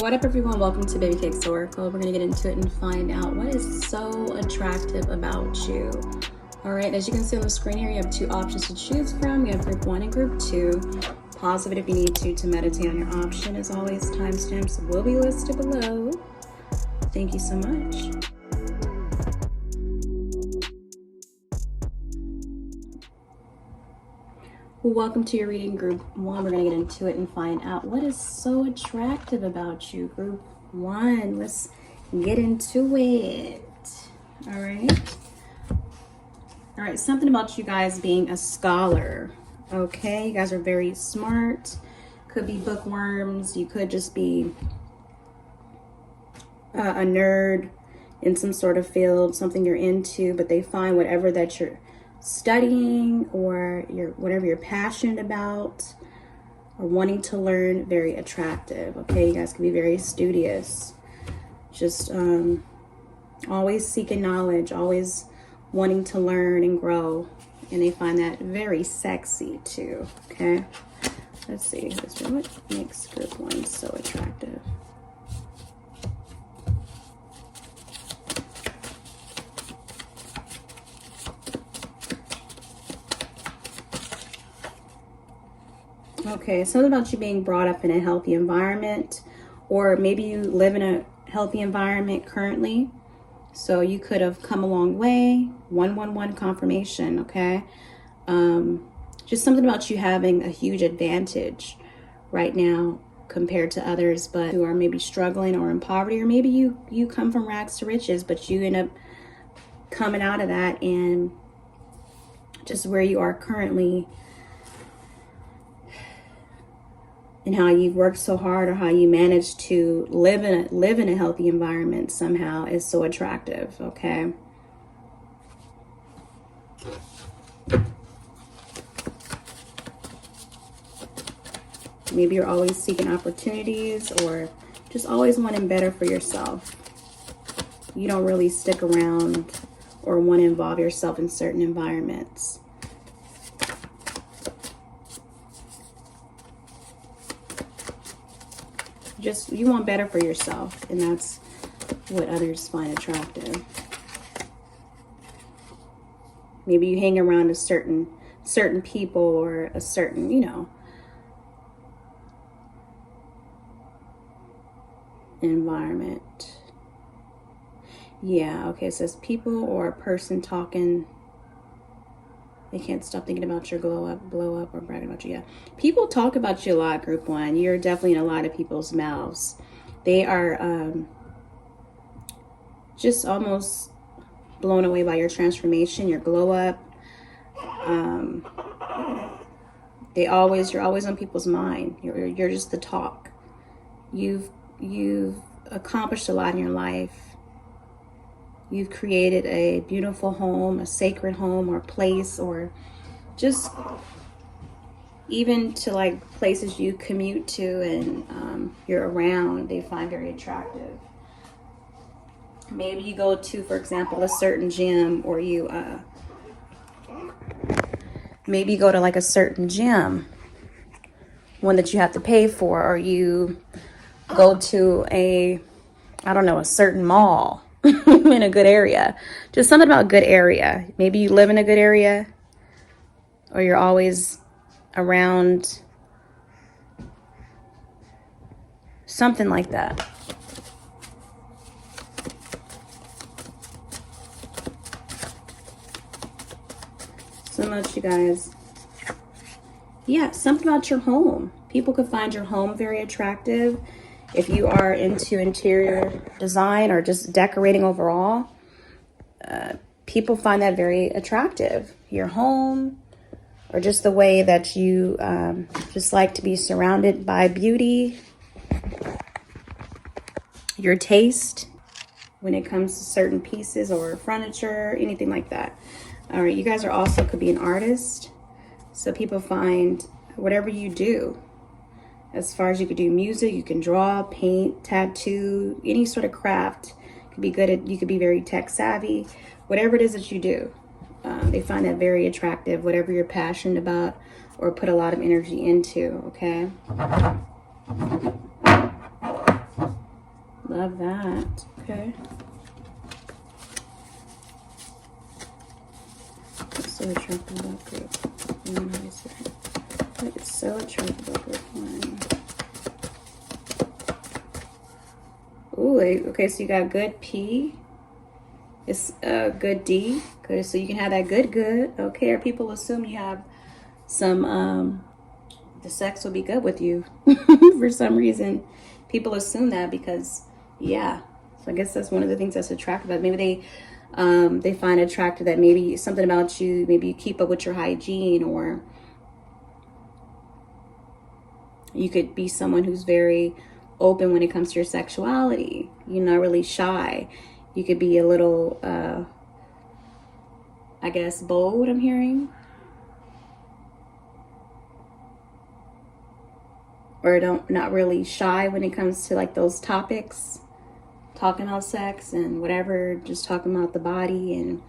What up, everyone? Welcome to Babycakes Oracle. We're going to get into it and find out what is so attractive about you. All right, as you can see on the screen here, you have two options to choose from. You have group 1 and group 2. Pause it if you need to meditate on your option. As always, timestamps will be listed below. Thank you so much. Welcome to your reading, group 1. We're going to get into it and find out what is so attractive about you, group 1. Let's get into it. All right, something about you guys being a scholar. Okay, you guys are very smart. Could be bookworms. You could just be a nerd in some sort of field, something you're into, but they find whatever that you're studying or whatever you're passionate about or wanting to learn very attractive. Okay, you guys can be very studious, just always seeking knowledge, always wanting to learn and grow, and they find that very sexy too. Okay, let's see what makes group 1 so attractive. Okay, something about you being brought up in a healthy environment, or maybe you live in a healthy environment currently, so you could have come a long way. 111 confirmation. Okay, just something about you having a huge advantage right now compared to others, but who are maybe struggling or in poverty, or maybe you come from rags to riches, but you end up coming out of that, and just where you are currently and how you've worked so hard, or how you managed to live in a healthy environment somehow is so attractive. Okay, maybe you're always seeking opportunities, or just always wanting better for yourself. You don't really stick around or want to involve yourself in certain environments. Just, you want better for yourself, and that's what others find attractive. Maybe you hang around a certain people, or a certain, environment. Yeah, okay, it says people or a person talking. They can't stop thinking about your blow up, or bragging about you. Yeah, people talk about you a lot, group 1. You're definitely in a lot of people's mouths. They are just almost blown away by your transformation, your glow up. You're always on people's mind. You're just the talk. You've accomplished a lot in your life. You've created a beautiful home, a sacred home or place, or just even to like places you commute to and you're around, they find very attractive. Maybe you go to, for example, a certain gym, or you maybe go to like a certain gym, one that you have to pay for, or you go to a certain mall in a good area. Just something about good area. Maybe you live in a good area, or you're always around something like that. So much, you guys. Yeah, something about your home. People could find your home very attractive. If you are into interior design or just decorating overall, people find that very attractive. Your home, or just the way that you just like to be surrounded by beauty. Your taste when it comes to certain pieces or furniture, anything like that. All right, you guys are also could be an artist. So people find whatever you do. As far as you could do music, you can draw, paint, tattoo, any sort of craft. Could be good at, you could be very tech savvy. Whatever it is that you do, they find that very attractive, whatever you're passionate about or put a lot of energy into, okay? Love that. Okay. What's so attractive about group? What is so attractive about group 1? Ooh, okay, so you got good P. It's good D. Good, so you can have that good. Okay, or people assume you have some, the sex will be good with you. For some reason, people assume that because, yeah. So I guess that's one of the things that's attractive. But maybe they find attractive that maybe something about you, maybe you keep up with your hygiene, or you could be someone who's very open when it comes to your sexuality. You're not really shy. You could be a little, I guess, bold, I'm hearing. Or not really shy when it comes to like those topics. Talking about sex and whatever, just talking about the body and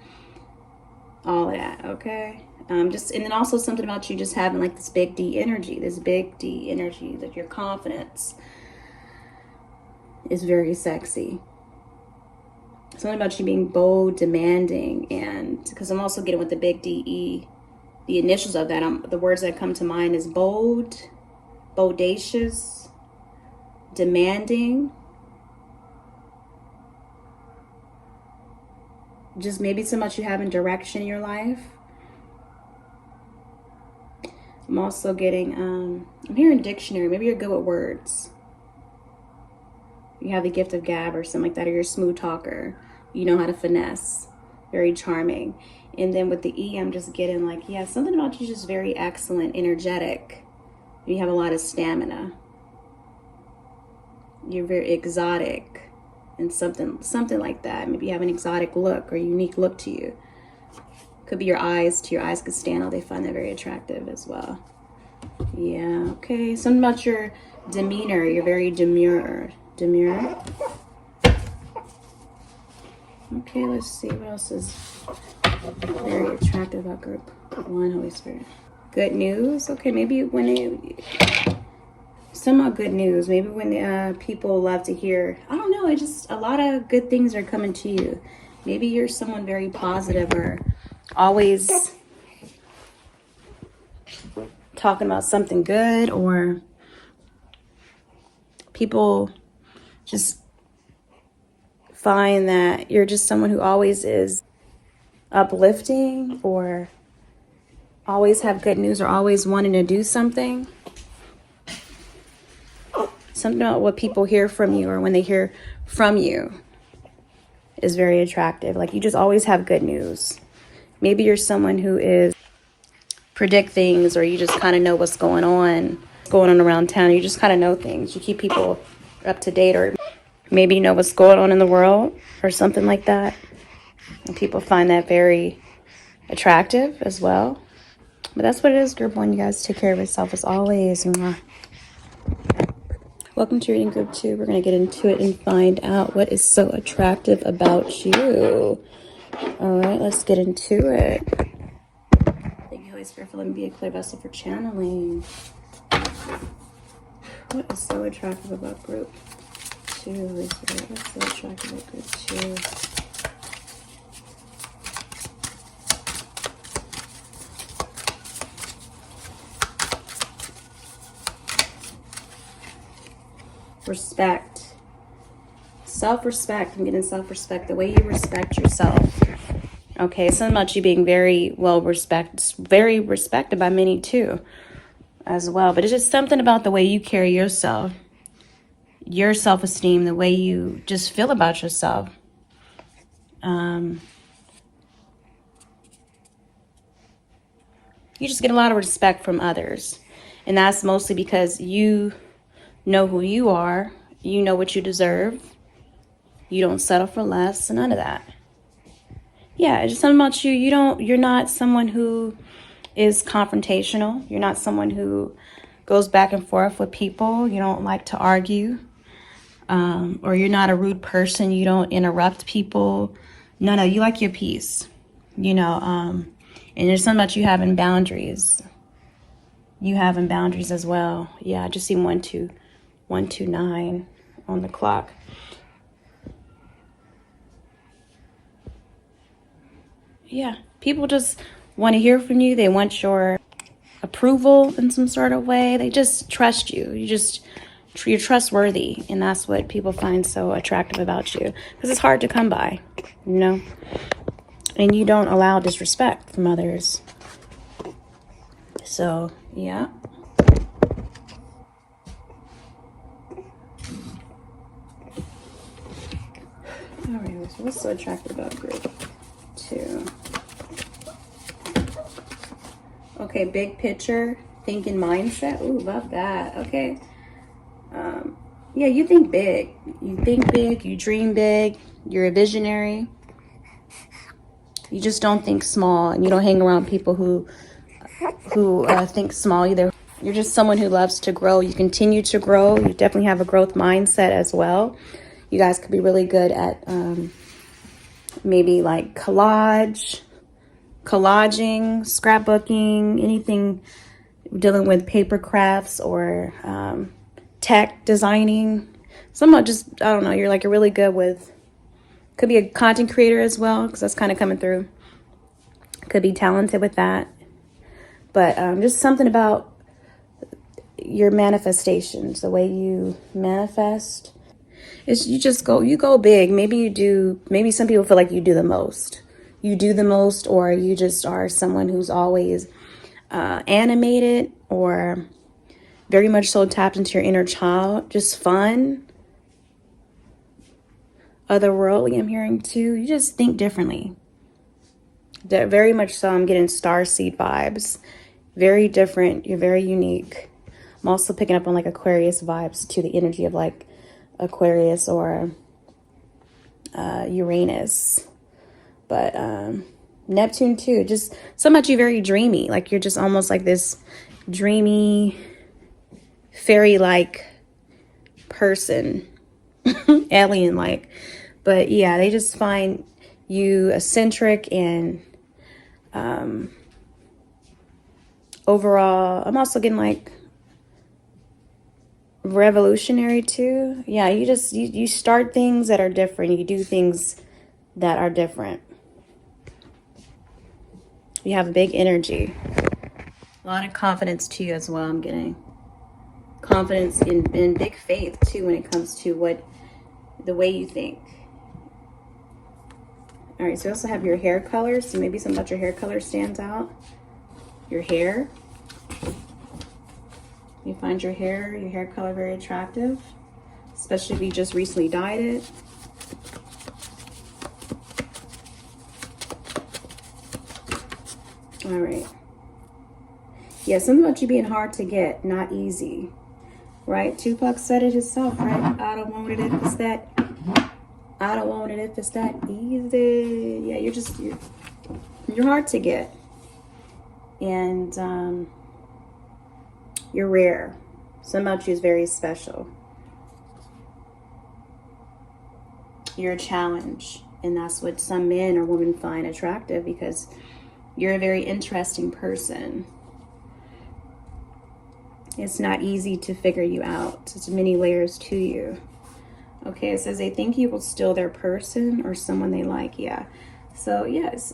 all of that, okay? And then also something about you just having like this big D energy, that your confidence is very sexy. Something about you being bold, demanding, and because I'm also getting with the big DE, the initials of that, the words that come to mind is bold, bodacious, demanding. Just maybe so much you having direction in your life. I'm also getting, I'm hearing dictionary. Maybe you're good with words. You have the gift of gab or something like that, or you're a smooth talker. You know how to finesse. Very charming. And then with the E, I'm just getting like, yeah, something about you just very excellent, energetic. You have a lot of stamina. You're very exotic and something like that. Maybe you have an exotic look or unique look to you. Could be your eyes. To your eyes could stand out. They find that very attractive as well. Yeah, okay. Something about your demeanor. You're very demure. Okay, let's see what else is very attractive about group 1, Holy Spirit. Good news. Okay, maybe when somehow good news. Maybe when people love to hear, I don't know, a lot of good things are coming to you. Maybe you're someone very positive or always talking about something good, or people just find that you're just someone who always is uplifting, or always have good news, or always wanting to do something. Something about what people hear from you, or when they hear from you, is very attractive. Like you just always have good news. Maybe you're someone who is predict things, or you just kind of know what's going on around town. You just kind of know things. You keep people up to date, or maybe you know what's going on in the world or something like that. And people find that very attractive as well. But that's what it is, group 1. You guys take care of yourself as always. Mwah. Welcome to reading group 2. We're going to get into it and find out what is so attractive about you. All right, let's get into it. Thank you, Holy Spirit, for letting me be a clear vessel for channeling. What is so attractive about group 2, Holy Spirit? What's so attractive about group 2? Respect. Self-respect. I'm getting self-respect. The way you respect yourself. Okay, something about you being very very respected by many too, as well. But it's just something about the way you carry yourself, your self-esteem, the way you just feel about yourself. You just get a lot of respect from others. And that's mostly because you know who you are. You know what you deserve. You don't settle for less, none of that. Yeah, it's just something about you. You're not someone who is confrontational. You're not someone who goes back and forth with people. You don't like to argue. Or you're not a rude person. You don't interrupt people. No, you like your peace. And there's something about you having boundaries. You having boundaries as well. Yeah, I just see 129 on the clock. yeah, people just want to hear from you. They want your approval in some sort of way. They just trust you. You're trustworthy, and that's what people find so attractive about you, because it's hard to come by, you know, and you don't allow disrespect from others. So yeah. All right, so what's so attractive about group 2? Okay, big picture, thinking mindset. Ooh, love that. Okay. Yeah, you think big. You think big, you dream big, you're a visionary. You just don't think small, and you don't hang around people who think small either. You're just someone who loves to grow. You continue to grow. You definitely have a growth mindset as well. You guys could be really good at maybe like collaging, scrapbooking, anything dealing with paper crafts or tech designing. Somewhat just, I don't know, you're really good with, could be a content creator as well, because that's kind of coming through. Could be talented with that. But just something about your manifestations, the way you manifest. Is you go big. Maybe some people feel like you do the most. You do the most, or you just are someone who's always animated, or very much so tapped into your inner child. Just fun. Otherworldly, I'm hearing too. You just think differently. Very much so, I'm getting starseed vibes. Very different. You're very unique. I'm also picking up on like Aquarius vibes to the energy of like Aquarius or Uranus. But Neptune too. Just so much you very dreamy. Like you're just almost like this dreamy, fairy-like person. Alien-like. But yeah, they just find you eccentric and overall, I'm also getting like revolutionary too. Yeah, you start things that are different. You do things that are different. You have a big energy. A lot of confidence to you as well. I'm getting confidence in big faith too when it comes to the way you think. All right, so you also have your hair color. So maybe something about your hair color stands out. Your hair. You find your hair color very attractive, especially if you just recently dyed it. All right. Yeah, something about you being hard to get, not easy, right? Tupac said it himself, right? I don't want it if it's that. I don't want it if it's that easy. Yeah, you're hard to get, and you're rare. Something about you is very special. You're a challenge, and that's what some men or women find attractive, because you're a very interesting person. It's not easy to figure you out. There's many layers to you. Okay, it says they think you will steal their person or someone they like. Yeah. So, yes.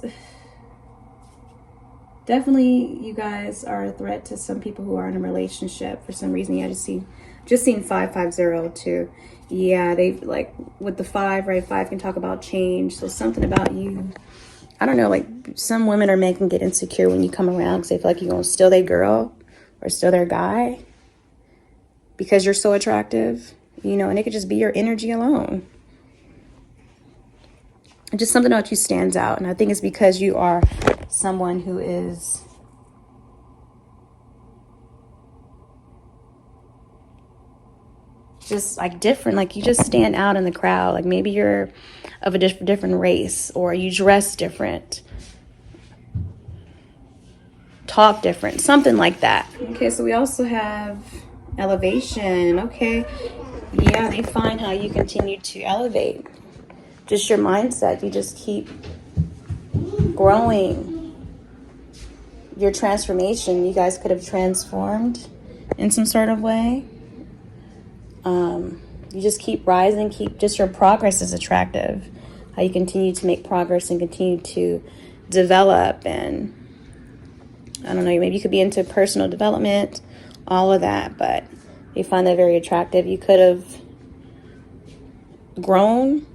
Definitely, you guys are a threat to some people who are in a relationship for some reason. Yeah, just seen 550 too. Yeah, they like with the 5, right? 5 can talk about change. So something about you, I don't know, like some women or men can get insecure when you come around because they feel like you're going to steal their girl or steal their guy because you're so attractive, you know, and it could just be your energy alone. Just something about you stands out. And I think it's because you are someone who is just like different. Like you just stand out in the crowd. Like maybe you're of a different race, or you dress different, talk different, something like that. Okay, so we also have elevation. Okay, yeah, they find how you continue to elevate. Just your mindset. You just keep growing. Your transformation. You guys could have transformed in some sort of way. You just keep rising. Just your progress is attractive. How you continue to make progress and continue to develop, and I don't know, maybe you could be into personal development, all of that, but they find that very attractive. You could have grown,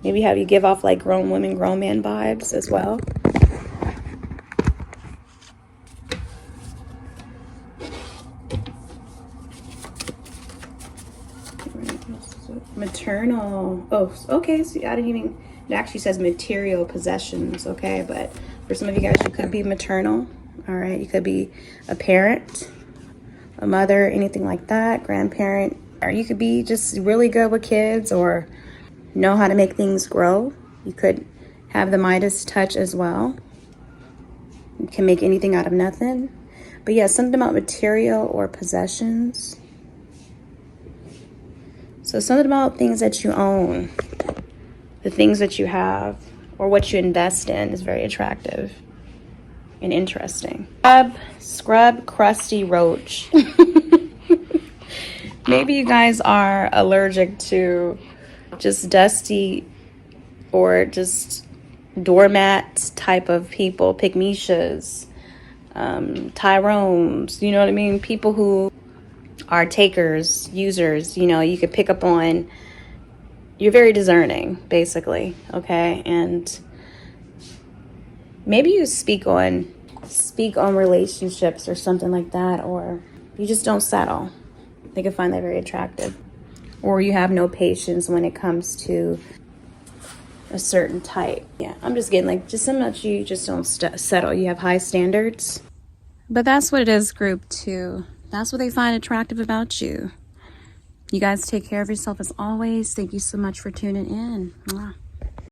maybe have you give off like grown women, grown man vibes as well. Maternal. Oh, okay. So I didn't even, it actually says material possessions. Okay. But for some of you guys, you could be maternal. All right. You could be a parent, a mother, anything like that, grandparent, or you could be just really good with kids or know how to make things grow. You could have the Midas touch as well. You can make anything out of nothing. But yeah, something about material or possessions. So something about things that you own, the things that you have, or what you invest in is very attractive and interesting. Scrub crusty roach. Maybe you guys are allergic to just dusty or just doormat type of people, pygmishas, Tyrones, you know what I mean? People who are takers, users, you know, you could pick up on, you're very discerning, basically, okay? And maybe you speak on relationships or something like that, or you just don't settle. They can find that very attractive. Or you have no patience when it comes to a certain type. Yeah, I'm just getting like, just so much you just don't settle. You have high standards. But that's what it is, group 2. That's what they find attractive about you. You guys take care of yourself as always. Thank you so much for tuning in. Mwah.